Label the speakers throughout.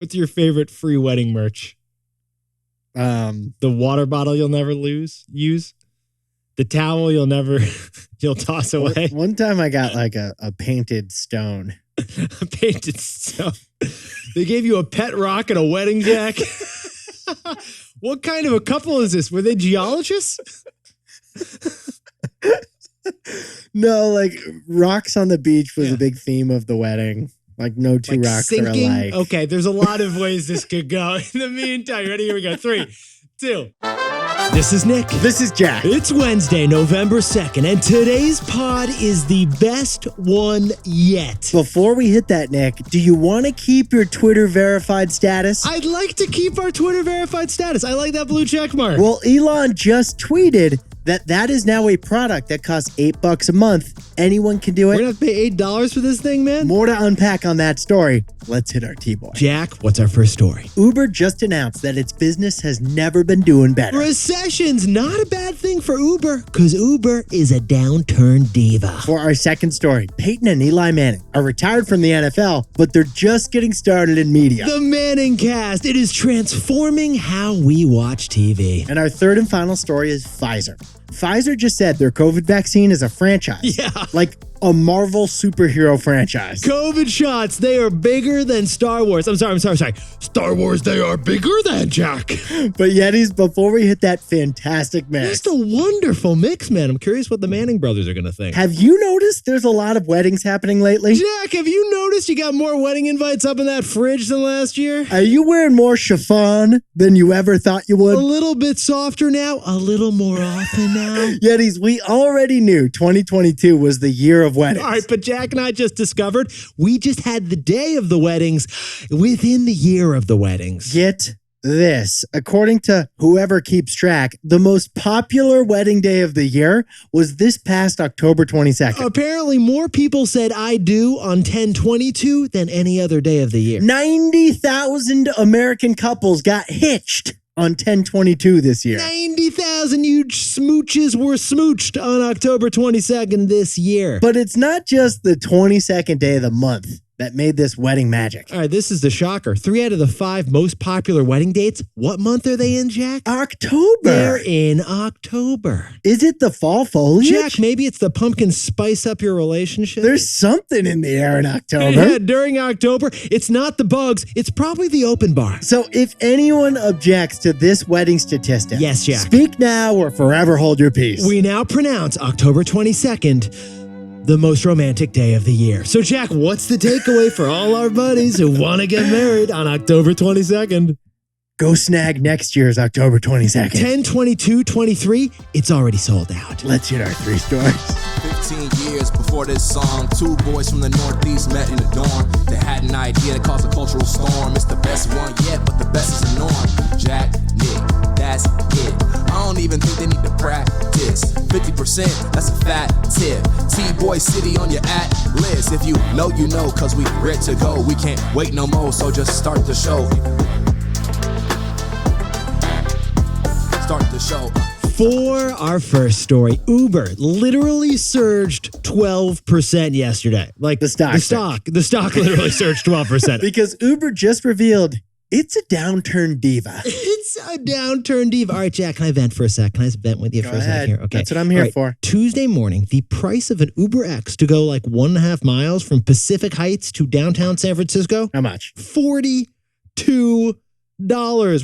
Speaker 1: What's your favorite free wedding merch? The water bottle you'll never use. The towel you'll toss away.
Speaker 2: One time I got like a painted stone.
Speaker 1: A painted stone. They gave you a pet rock and a wedding jack. What kind of a couple is this? Were they geologists?
Speaker 2: No, like rocks on the beach was a big theme of the wedding. Like no two rocks
Speaker 1: sinking?
Speaker 2: are alike.
Speaker 1: Okay, there's a lot of ways this could go. In the meantime, ready? Here we go. 3, 2. This is Nick.
Speaker 2: This is Jack.
Speaker 1: It's Wednesday, November 2nd, and today's pod is the best one yet.
Speaker 2: Before we hit that, Nick, do you want to keep your Twitter verified status?
Speaker 1: I'd like to keep our Twitter verified status. I like that blue check mark.
Speaker 2: Well, Elon just tweeted that is now a product that costs $8 a month. Anyone can do it.
Speaker 1: We're going to have to pay $8 for this thing, man?
Speaker 2: More to unpack on that story. Let's hit our T-boy.
Speaker 1: Jack, what's our first story?
Speaker 2: Uber just announced that its business has never been doing better.
Speaker 1: Recession's not a bad thing for Uber, because Uber is a downturn diva.
Speaker 2: For our second story, Peyton and Eli Manning are retired from the NFL, but they're just getting started in media.
Speaker 1: The Manningcast. It is transforming how we watch TV.
Speaker 2: And our third and final story is Pfizer. Pfizer just said their COVID vaccine is a franchise.
Speaker 1: Yeah.
Speaker 2: Like a Marvel superhero franchise.
Speaker 1: COVID shots, they are bigger than Star Wars. I'm sorry. Star Wars, they are bigger than Jack.
Speaker 2: But Yetis, before we hit that fantastic mix.
Speaker 1: Just a wonderful mix, man. I'm curious what the Manning brothers are going to think.
Speaker 2: Have you noticed there's a lot of weddings happening lately?
Speaker 1: Jack, have you noticed you got more wedding invites up in that fridge than last year?
Speaker 2: Are you wearing more chiffon than you ever thought you would?
Speaker 1: A little bit softer now, a little more often now.
Speaker 2: Yetis, we already knew 2022 was the year of weddings.
Speaker 1: All right, but Jack and I just discovered we just had the day of the weddings within the year of the weddings.
Speaker 2: Get this. According to whoever keeps track, the most popular wedding day of the year was this past October 22nd.
Speaker 1: Apparently, more people said I do on 10/22 than any other day of the year.
Speaker 2: 90,000 American couples got hitched on 10/22 this year.
Speaker 1: 90,000 huge smooches were smooched on October 22nd this year.
Speaker 2: But it's not just the 22nd day of the month that made this wedding magic.
Speaker 1: All right, this is the shocker. 3 out of the 5 most popular wedding dates, what month are they in, Jack?
Speaker 2: October.
Speaker 1: They're in October.
Speaker 2: Is it the fall foliage?
Speaker 1: Jack, maybe it's the pumpkin spice up your relationship.
Speaker 2: There's something in the air in October.
Speaker 1: Yeah, during October, it's not the bugs, it's probably the open bar.
Speaker 2: So if anyone objects to this wedding statistic,
Speaker 1: yes, Jack,
Speaker 2: speak now or forever hold your peace.
Speaker 1: We now pronounce October 22nd the most romantic day of the year. So, Jack, what's the takeaway for all our buddies who want to get married on October 22nd?
Speaker 2: Go snag next year's October 22nd.
Speaker 1: 10/22/23, it's already sold out.
Speaker 2: Let's hit our 3 stories.
Speaker 3: 15 years before this song, 2 boys from the Northeast met in the dorm. They had an idea that caused a cultural storm. It's the best one yet, but the best is the norm. Jack, Nick, that's it. I don't even think they need to practice. 50%, that's a fat tip. T-Boy City on your list. If you know, you know, cause we ready to go. We can't wait no more, so just start the show. Start the show.
Speaker 1: For our first story, Uber literally surged 12% yesterday. Like the stock literally surged 12%.
Speaker 2: Because Uber just revealed it's a downturn diva.
Speaker 1: It's a downturn diva. All right, Jack, can I vent for a sec? Can I vent with you for a sec here? Okay.
Speaker 2: That's what I'm here for.
Speaker 1: Tuesday morning, the price of an Uber X to go like 1.5 miles from Pacific Heights to downtown San Francisco.
Speaker 2: How much?
Speaker 1: $42.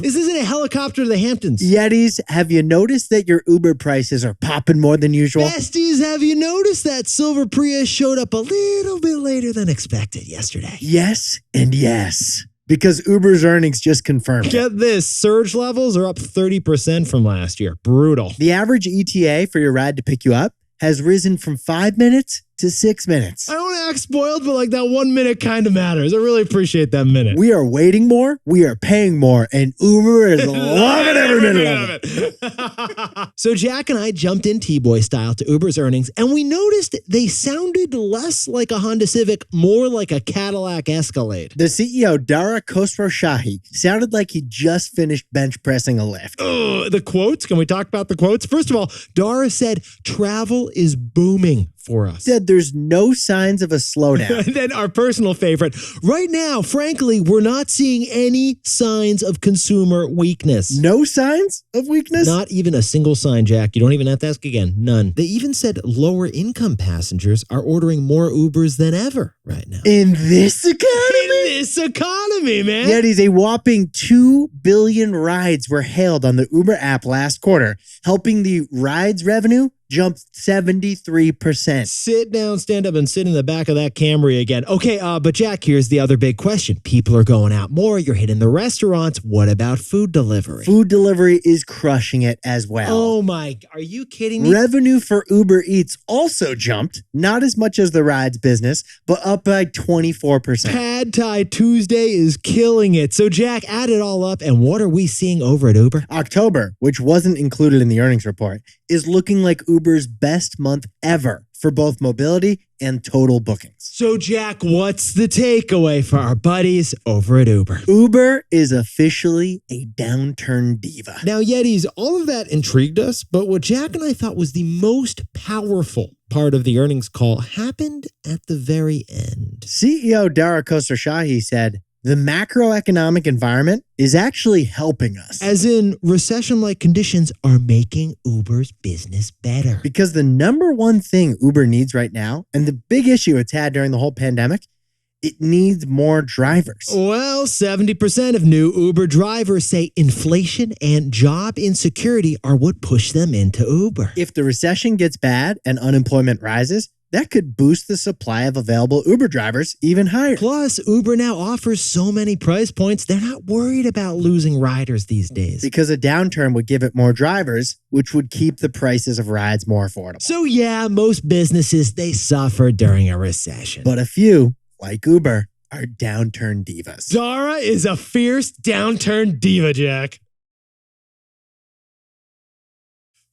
Speaker 1: This isn't a helicopter to the Hamptons.
Speaker 2: Yetis, have you noticed that your Uber prices are popping more than usual?
Speaker 1: Besties, have you noticed that Silver Prius showed up a little bit later than expected yesterday?
Speaker 2: Yes and yes. Because Uber's earnings just confirmed
Speaker 1: Get this, surge levels are up 30% from last year. Brutal.
Speaker 2: The average ETA for your ride to pick you up has risen from 5 minutes to 6 minutes.
Speaker 1: I don't act spoiled, but like that 1 minute kind of matters. I really appreciate that minute.
Speaker 2: We are waiting more, we are paying more, and Uber is loving it. Every minute of
Speaker 1: it. So Jack and I jumped in T-Boy style to Uber's earnings, and we noticed they sounded less like a Honda Civic, more like a Cadillac Escalade.
Speaker 2: The CEO, Dara Khosrowshahi, sounded like he just finished bench pressing a lift.
Speaker 1: The quotes, can we talk about the quotes? First of all, Dara said, travel is booming for us.
Speaker 2: Said there's no signs of a slowdown.
Speaker 1: And then our personal favorite, right now, frankly, we're not seeing any signs of consumer weakness.
Speaker 2: No signs of weakness?
Speaker 1: Not even a single sign, Jack. You don't even have to ask again. None. They even said lower income passengers are ordering more Ubers than ever right now.
Speaker 2: In this economy?
Speaker 1: In this economy, man.
Speaker 2: Yet a whopping 2 billion rides were hailed on the Uber app last quarter, helping the rides revenue jump 73%.
Speaker 1: Sit down, stand up, and sit in the back of that Camry again. Okay, but Jack, here's the other big question. People are going out more. You're hitting the restaurants. What about food delivery?
Speaker 2: Food delivery is crushing it as well.
Speaker 1: Oh my, are you kidding me?
Speaker 2: Revenue for Uber Eats also jumped, not as much as the rides business, but up by 24%.
Speaker 1: Pad Thai Tuesday is killing it. So Jack, add it all up, and what are we seeing over at Uber?
Speaker 2: October, which wasn't included in the earnings report, is looking like Uber's best month ever for both mobility and total bookings.
Speaker 1: So Jack, what's the takeaway for our buddies over at Uber?
Speaker 2: Uber is officially a downturn diva.
Speaker 1: Now, Yetis, all of that intrigued us, but what Jack and I thought was the most powerful part of the earnings call happened at the very end.
Speaker 2: CEO Dara Khosrowshahi said, the macroeconomic environment is actually helping us.
Speaker 1: As in, recession-like conditions are making Uber's business better.
Speaker 2: Because the number one thing Uber needs right now, and the big issue it's had during the whole pandemic, it needs more drivers.
Speaker 1: Well, 70% of new Uber drivers say inflation and job insecurity are what push them into Uber.
Speaker 2: If the recession gets bad and unemployment rises, that could boost the supply of available Uber drivers even higher.
Speaker 1: Plus, Uber now offers so many price points, they're not worried about losing riders these days.
Speaker 2: Because a downturn would give it more drivers, which would keep the prices of rides more affordable.
Speaker 1: So yeah, most businesses, they suffer during a recession.
Speaker 2: But a few, like Uber, are downturn divas.
Speaker 1: Dara is a fierce downturn diva, Jack.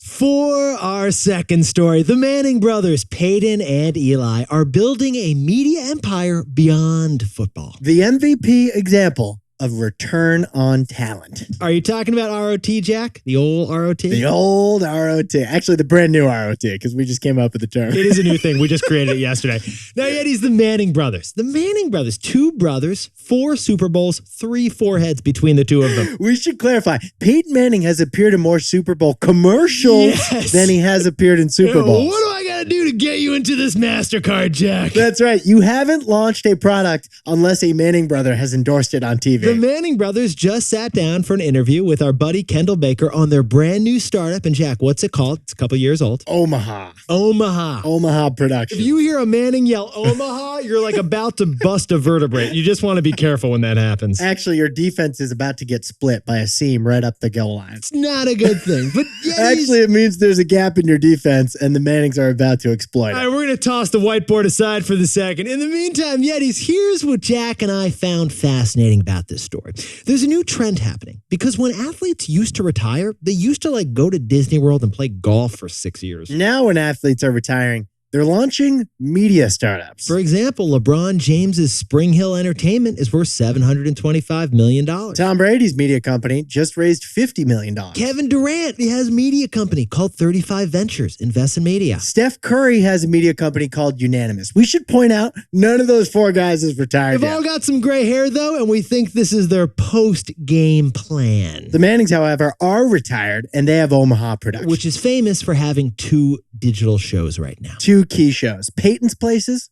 Speaker 1: For our second story, the Manning brothers, Peyton and Eli, are building a media empire beyond football.
Speaker 2: The MVP example of return on talent.
Speaker 1: Are you talking about ROT, Jack? The old ROT?
Speaker 2: The old ROT. Actually, the brand new ROT, because we just came up with the term.
Speaker 1: It is a new thing. We just created it yesterday. Now, Yetis, the Manning brothers. The Manning brothers, 2 brothers, 4 Super Bowls, 3 foreheads between the 2 of them.
Speaker 2: We should clarify. Peyton Manning has appeared in more Super Bowl commercials than he has appeared in Super Bowls.
Speaker 1: What do I got to do to get you into this MasterCard, Jack?
Speaker 2: That's right. You haven't launched a product unless a Manning brother has endorsed it on TV.
Speaker 1: The Manning brothers just sat down for an interview with our buddy Kendall Baker on their brand new startup. And Jack, what's it called? It's a couple years old.
Speaker 2: Omaha.
Speaker 1: Omaha
Speaker 2: production.
Speaker 1: If you hear a Manning yell Omaha, you're like about to bust a vertebrae. You just want to be careful when that happens.
Speaker 2: Actually, your defense is about to get split by a seam right up the goal line.
Speaker 1: It's not a good thing. But
Speaker 2: actually, it means there's a gap in your defense and the Mannings are about to exploit it.
Speaker 1: All right, we're going to toss the whiteboard aside for the second. In the meantime, Yetis, here's what Jack and I found fascinating about this story. There's a new trend happening because when athletes used to retire, they used to go to Disney World and play golf for 6 years.
Speaker 2: Now when athletes are retiring, they're launching media startups.
Speaker 1: For example, LeBron James's Spring Hill Entertainment is worth $725 million.
Speaker 2: Tom Brady's media company just raised $50 million.
Speaker 1: Kevin Durant has a media company called 35 Ventures, Invest in Media.
Speaker 2: Steph Curry has a media company called Unanimous. We should point out, none of those 4 guys is retired
Speaker 1: They've
Speaker 2: yet.
Speaker 1: all got some gray hair, though, and we think this is their post-game plan.
Speaker 2: The Mannings, however, are retired, and they have Omaha production.
Speaker 1: Which is famous for having 2 digital shows right now.
Speaker 2: 2 key shows, Peyton's Places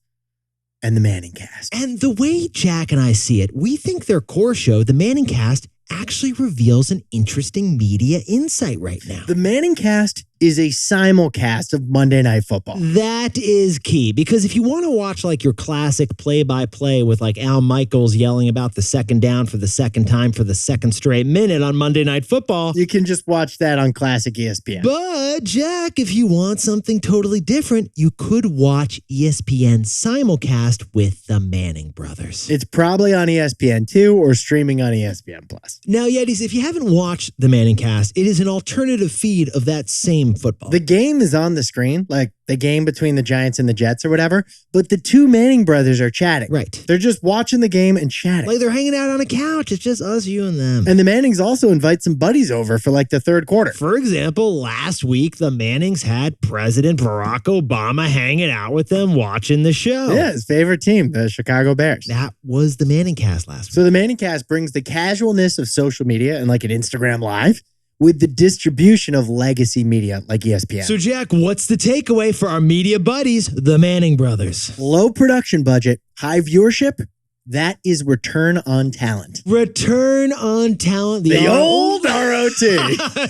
Speaker 2: and the Manningcast.
Speaker 1: And the way Jack and I see it, we think their core show, the Manningcast, actually reveals an interesting media insight right now.
Speaker 2: The Manningcast is a simulcast of Monday Night Football.
Speaker 1: That is key, because if you want to watch like your classic play-by-play with like Al Michaels yelling about the second down for the second time for the second straight minute on Monday Night Football,
Speaker 2: You can just watch that on classic ESPN.
Speaker 1: But, Jack, if you want something totally different, you could watch ESPN simulcast with the Manning brothers.
Speaker 2: It's probably on ESPN2 or streaming on ESPN+.
Speaker 1: Now, Yetis, if you haven't watched the Manningcast, it is an alternative feed of that same football.
Speaker 2: The game is on the screen, like the game between the Giants and the Jets or whatever, but the two Manning brothers are chatting.
Speaker 1: Right.
Speaker 2: They're just watching the game and chatting.
Speaker 1: Like they're hanging out on a couch. It's just us, you, and them.
Speaker 2: And the Mannings also invite some buddies over for like the third quarter.
Speaker 1: For example, last week, the Mannings had President Barack Obama hanging out with them watching the show.
Speaker 2: Yeah, his favorite team, the Chicago Bears.
Speaker 1: That was the Manningcast last week.
Speaker 2: So the Manningcast brings the casualness of social media and like an Instagram Live with the distribution of legacy media like ESPN.
Speaker 1: So, Jack, what's the takeaway for our media buddies, the Manning brothers?
Speaker 2: Low production budget, high viewership, that is return on talent.
Speaker 1: Return on talent.
Speaker 2: The old ROT.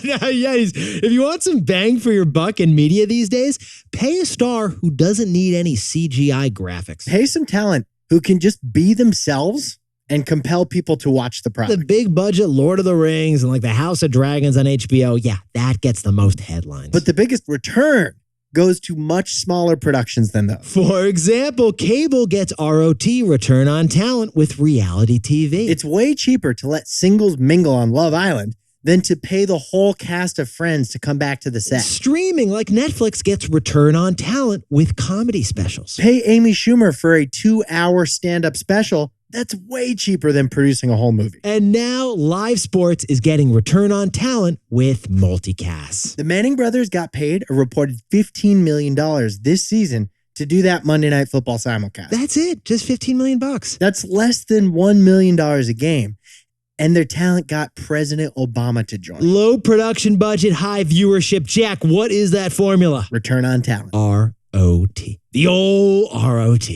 Speaker 1: Now, yes, if you want some bang for your buck in media these days, pay a star who doesn't need any CGI graphics.
Speaker 2: Pay some talent who can just be themselves and compel people to watch the product.
Speaker 1: The big budget Lord of the Rings and like the House of Dragons on HBO, yeah, that gets the most headlines.
Speaker 2: But the biggest return goes to much smaller productions than those.
Speaker 1: For example, cable gets ROT, return on talent, with reality TV.
Speaker 2: It's way cheaper to let singles mingle on Love Island than to pay the whole cast of Friends to come back to the set.
Speaker 1: Streaming like Netflix gets return on talent with comedy specials.
Speaker 2: Pay Amy Schumer for a 2-hour stand-up special. That's way cheaper than producing a whole movie.
Speaker 1: And now live sports is getting return on talent with multicasts.
Speaker 2: The Manning brothers got paid a reported $15 million this season to do that Monday Night Football simulcast.
Speaker 1: That's it. Just $15 million.
Speaker 2: That's less than $1 million a game. And their talent got President Obama to join.
Speaker 1: Low production budget, high viewership. Jack, what is that formula?
Speaker 2: Return on talent.
Speaker 1: ROT. The old ROT.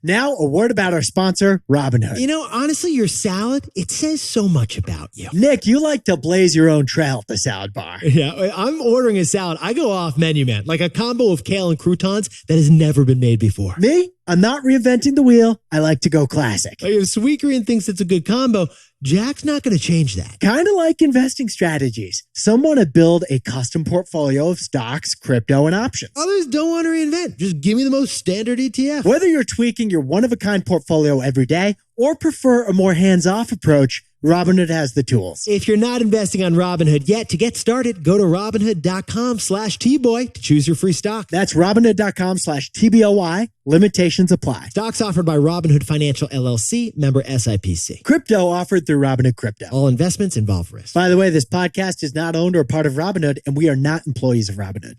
Speaker 2: Now, a word about our sponsor, Robinhood.
Speaker 1: You know, honestly, your salad, it says so much about you.
Speaker 2: Nick, you like to blaze your own trail at the salad bar.
Speaker 1: Yeah, I'm ordering a salad. I go off menu, man. Like a combo of kale and croutons that has never been made before.
Speaker 2: Me? I'm not reinventing the wheel. I like to go classic.
Speaker 1: Like if Sweet Green thinks it's a good combo, Jack's not going to change that.
Speaker 2: Kind of like investing strategies. Some want to build a custom portfolio of stocks, crypto, and options.
Speaker 1: Others don't want to reinvent. Just give me the most standard ETF.
Speaker 2: Whether you're tweaking your one-of-a-kind portfolio every day or prefer a more hands-off approach, Robinhood has the tools.
Speaker 1: If you're not investing on Robinhood yet, to get started, go to Robinhood.com/Tboy to choose your free stock.
Speaker 2: That's Robinhood.com/TBOY. Limitations apply.
Speaker 1: Stocks offered by Robinhood Financial LLC, member SIPC.
Speaker 2: Crypto offered through Robinhood Crypto.
Speaker 1: All investments involve risk.
Speaker 2: By the way, this podcast is not owned or part of Robinhood, and we are not employees of Robinhood.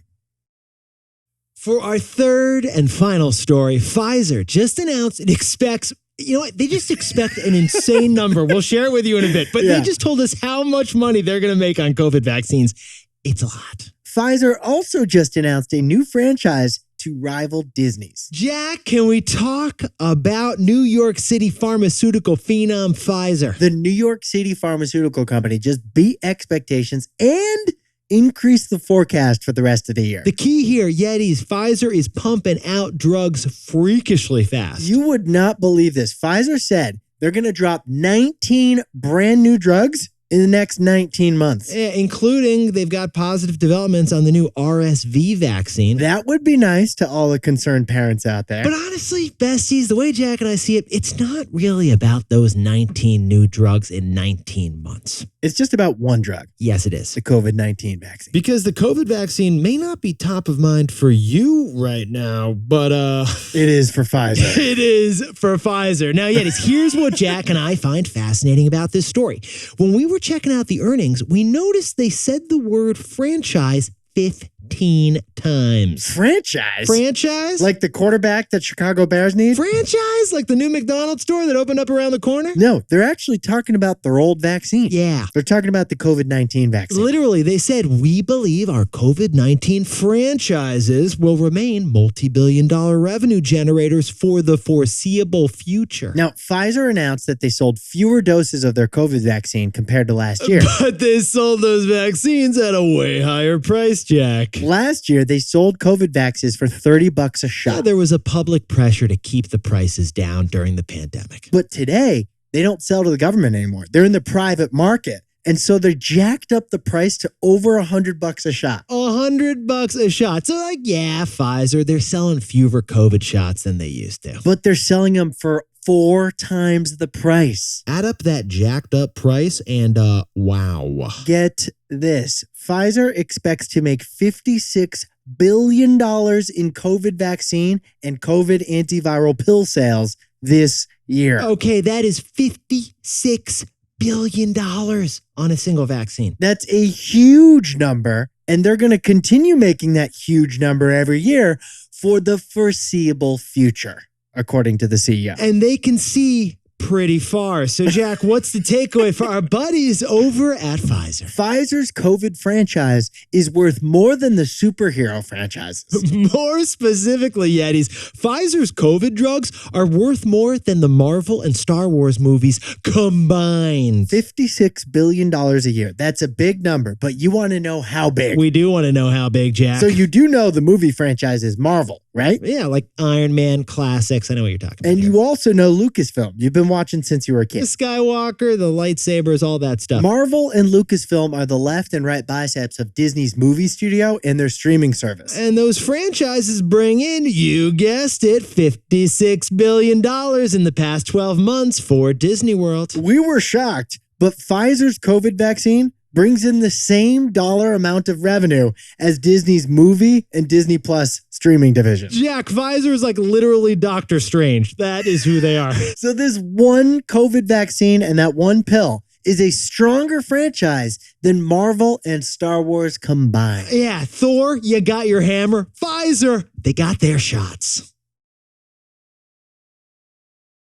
Speaker 1: For our third and final story, Pfizer just announced it expects, you know what, they just expect an insane number. We'll share it with you in a bit, but they just told us how much money they're going to make on COVID vaccines. It's a lot.
Speaker 2: Pfizer also just announced a new franchise to rival Disney's.
Speaker 1: Jack, can we talk about New York City pharmaceutical phenom Pfizer?
Speaker 2: The New York City pharmaceutical company just beat expectations and increased the forecast for the rest of the year.
Speaker 1: The key here, Yetis, Pfizer is pumping out drugs freakishly fast.
Speaker 2: You would not believe this. Pfizer said they're going to drop 19 brand new drugs in the next 19 months.
Speaker 1: Including they've got positive developments on the new RSV vaccine.
Speaker 2: That would be nice to all the concerned parents out there.
Speaker 1: But honestly, besties, the way Jack and I see it, it's not really about those 19 new drugs in 19 months.
Speaker 2: It's just about one drug.
Speaker 1: Yes, it is.
Speaker 2: The COVID-19 vaccine.
Speaker 1: Because the COVID vaccine may not be top of mind for you right now, but
Speaker 2: it is for Pfizer.
Speaker 1: It is for Pfizer. Now, Yetis, here's what Jack and I find fascinating about this story. When we were checking out the earnings, we noticed they said the word franchise 15 15 times.
Speaker 2: Franchise?
Speaker 1: Franchise?
Speaker 2: Like the quarterback that Chicago Bears need?
Speaker 1: Franchise? Like the new McDonald's store that opened up around the corner?
Speaker 2: No, they're actually talking about their old vaccine.
Speaker 1: Yeah.
Speaker 2: They're talking about the COVID-19 vaccine.
Speaker 1: Literally, they said, we believe our COVID-19 franchises will remain multi-billion-dollar revenue generators for the foreseeable future.
Speaker 2: Now, Pfizer announced that they sold fewer doses of their COVID vaccine compared to last year.
Speaker 1: But they sold those vaccines at a way higher price, Jack.
Speaker 2: Last year, they sold COVID vaxes for $30 a shot.
Speaker 1: Yeah, there was a public pressure to keep the prices down during the pandemic.
Speaker 2: But today, they don't sell to the government anymore. They're in the private market. And so they jacked up the price to over $100 a shot.
Speaker 1: $100 a shot. So yeah, Pfizer, they're selling fewer COVID shots than they used to.
Speaker 2: But they're selling them for 4 times the price.
Speaker 1: Add up that jacked up price and wow.
Speaker 2: Get this. Pfizer expects to make $56 billion in COVID vaccine and COVID antiviral pill sales this year.
Speaker 1: Okay, that is $56 billion on a single vaccine.
Speaker 2: That's a huge number, and they're going to continue making that huge number every year for the foreseeable future, according to the CEO.
Speaker 1: And they can see pretty far. So, Jack, what's the takeaway for our buddies over at Pfizer?
Speaker 2: Pfizer's COVID franchise is worth more than the superhero franchises.
Speaker 1: More specifically, Yetis, Pfizer's COVID drugs are worth more than the Marvel and Star Wars movies combined.
Speaker 2: $56 billion a year. That's a big number, but you want to know how big.
Speaker 1: We do want to know how big, Jack.
Speaker 2: So you do know the movie franchise is Marvel, right?
Speaker 1: Yeah, like Iron Man classics. I know what you're talking about.
Speaker 2: And
Speaker 1: here.
Speaker 2: you also know Lucasfilm. You've been watching since you were a kid.
Speaker 1: The Skywalker, the lightsabers, all that stuff.
Speaker 2: Marvel and Lucasfilm are the left and right biceps of Disney's movie studio and their streaming service.
Speaker 1: And those franchises bring in, you guessed it, $56 billion in the past 12 months for Disney World.
Speaker 2: We were shocked, but Pfizer's COVID vaccine brings in the same dollar amount of revenue as Disney's movie and Disney Plus streaming division.
Speaker 1: Jack, Pfizer is like literally Doctor Strange. That is who they are.
Speaker 2: So this one COVID vaccine and that one pill is a stronger franchise than Marvel and Star Wars combined.
Speaker 1: Yeah, Thor, you got your hammer. Pfizer, they got their shots.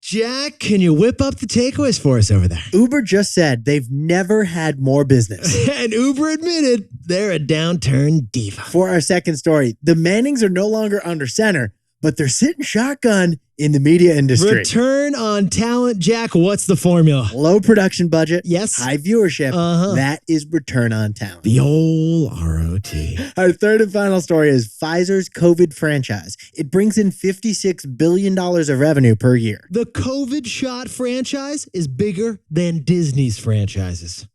Speaker 1: Jack, can you whip up the takeaways for us over there?
Speaker 2: Uber just said they've never had more business.
Speaker 1: And Uber admitted they're a downturn diva.
Speaker 2: For our second story, the Mannings are no longer under center, but they're sitting shotgun in the media industry.
Speaker 1: Return on talent, Jack. What's the formula?
Speaker 2: Low production budget.
Speaker 1: Yes.
Speaker 2: High viewership. That is return on talent.
Speaker 1: The old ROT.
Speaker 2: Our third and final story is Pfizer's COVID franchise. It brings in $56 billion of revenue per year.
Speaker 1: The COVID shot franchise is bigger than Disney's franchises.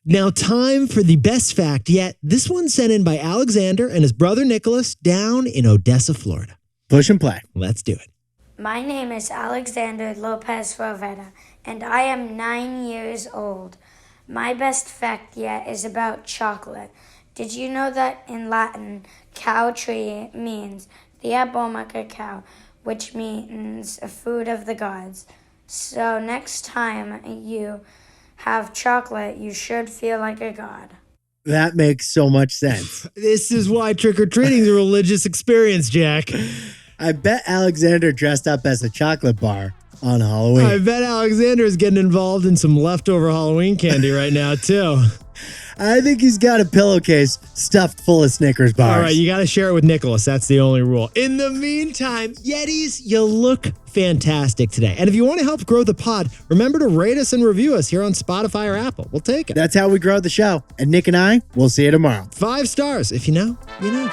Speaker 1: Now, time for the best fact yet. This one's sent in by Alexander and his brother Nicholas down in Odessa, Florida.
Speaker 2: Push and play.
Speaker 1: Let's do it.
Speaker 4: My name is Alexander Lopez Roveda, and I am 9 years old. My best fact yet is about chocolate. Did you know that in Latin, cow tree means diaboma cacao, which means a food of the gods? So next time you have chocolate, you should feel like a god.
Speaker 2: That makes so much sense.
Speaker 1: This is why trick-or-treating is a religious experience, Jack.
Speaker 2: I bet Alexander dressed up as a chocolate bar on Halloween.
Speaker 1: I bet Alexander is getting involved in some leftover Halloween candy right now, too.
Speaker 2: I think he's got a pillowcase stuffed full of Snickers bars.
Speaker 1: All right, you got to share it with Nicholas. That's the only rule. In the meantime, Yetis, you look fantastic today. And if you want to help grow the pod, remember to rate us and review us here on Spotify or Apple. We'll take it.
Speaker 2: That's how we grow the show. And Nick and I, we'll see you tomorrow.
Speaker 1: 5 stars. If you know, you know.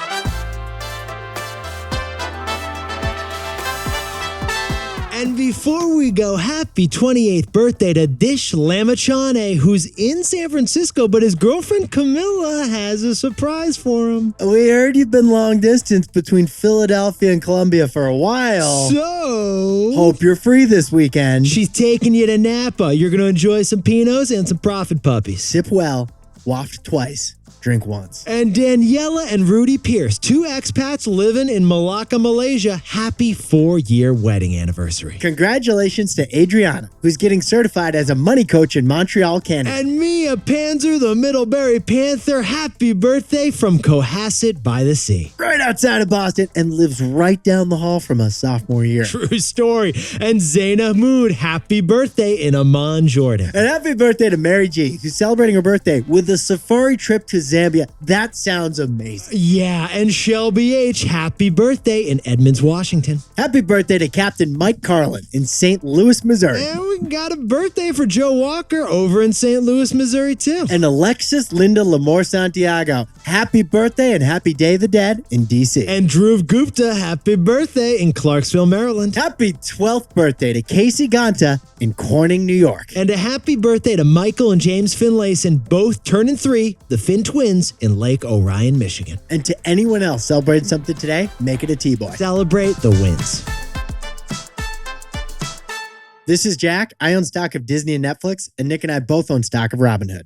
Speaker 1: And before we go, happy 28th birthday to Dish Lamachane, who's in San Francisco, but his girlfriend Camilla has a surprise for him.
Speaker 2: We heard you've been long distance between Philadelphia and Columbia for a while.
Speaker 1: So,
Speaker 2: hope you're free this weekend.
Speaker 1: She's taking you to Napa. You're going to enjoy some Pinots and some Prophet Puppies.
Speaker 2: Sip well, waft twice, drink once.
Speaker 1: And Daniela and Rudy Pierce, 2 expats living in Malacca, Malaysia. Happy 4-year wedding anniversary.
Speaker 2: Congratulations to Adriana, who's getting certified as a money coach in Montreal, Canada.
Speaker 1: And Mia, Virginia Panzer, the Middlebury Panther, happy birthday from Cohasset by the Sea.
Speaker 2: Right outside of Boston and lives right down the hall from us sophomore year.
Speaker 1: True story. And Zaina Mood, happy birthday in Amman, Jordan.
Speaker 2: And happy birthday to Mary G, who's celebrating her birthday with a safari trip to Zambia. That sounds amazing.
Speaker 1: Yeah, and Shelby H, happy birthday in Edmonds, Washington.
Speaker 2: Happy birthday to Captain Mike Carlin in St. Louis, Missouri.
Speaker 1: And we got a birthday for Joe Walker over in St. Louis, Missouri, too.
Speaker 2: And Alexis Linda Lamore Santiago, happy birthday and happy Day of the Dead in D.C.
Speaker 1: And Dhruv Gupta, happy birthday in Clarksville, Maryland.
Speaker 2: Happy 12th birthday to Casey Ganta in Corning, New York.
Speaker 1: And a happy birthday to Michael and James Finlayson, both turning 3, the Finn twins in Lake Orion, Michigan.
Speaker 2: And to anyone else celebrating something today, make it a T-Boy.
Speaker 1: Celebrate the wins.
Speaker 2: This is Jack. I own stock of Disney and Netflix, and Nick and I both own stock of Robinhood.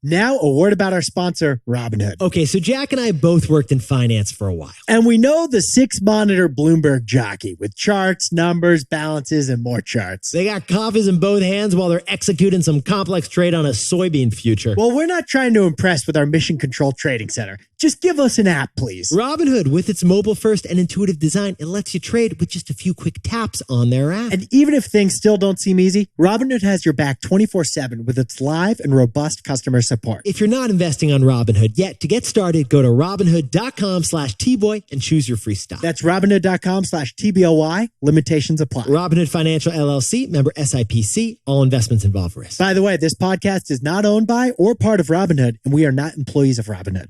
Speaker 2: Now, a word about our sponsor, Robinhood.
Speaker 1: Okay, so Jack and I both worked in finance for a while.
Speaker 2: And we know the 6-monitor Bloomberg jockey with charts, numbers, balances, and more charts.
Speaker 1: They got coffees in both hands while they're executing some complex trade on a soybean future.
Speaker 2: Well, we're not trying to impress with our mission control trading center. Just give us an app, please.
Speaker 1: Robinhood, with its mobile-first and intuitive design, it lets you trade with just a few quick taps on their app.
Speaker 2: And even if things still don't seem easy, Robinhood has your back 24/7 with its live and robust customer support.
Speaker 1: If you're not investing on Robinhood yet, to get started, go to Robinhood.com/Tboy and choose your free stock.
Speaker 2: That's Robinhood.com/TBOY. Limitations apply.
Speaker 1: Robinhood Financial LLC, member SIPC. All investments involve risk.
Speaker 2: By the way, this podcast is not owned by or part of Robinhood, and we are not employees of Robinhood.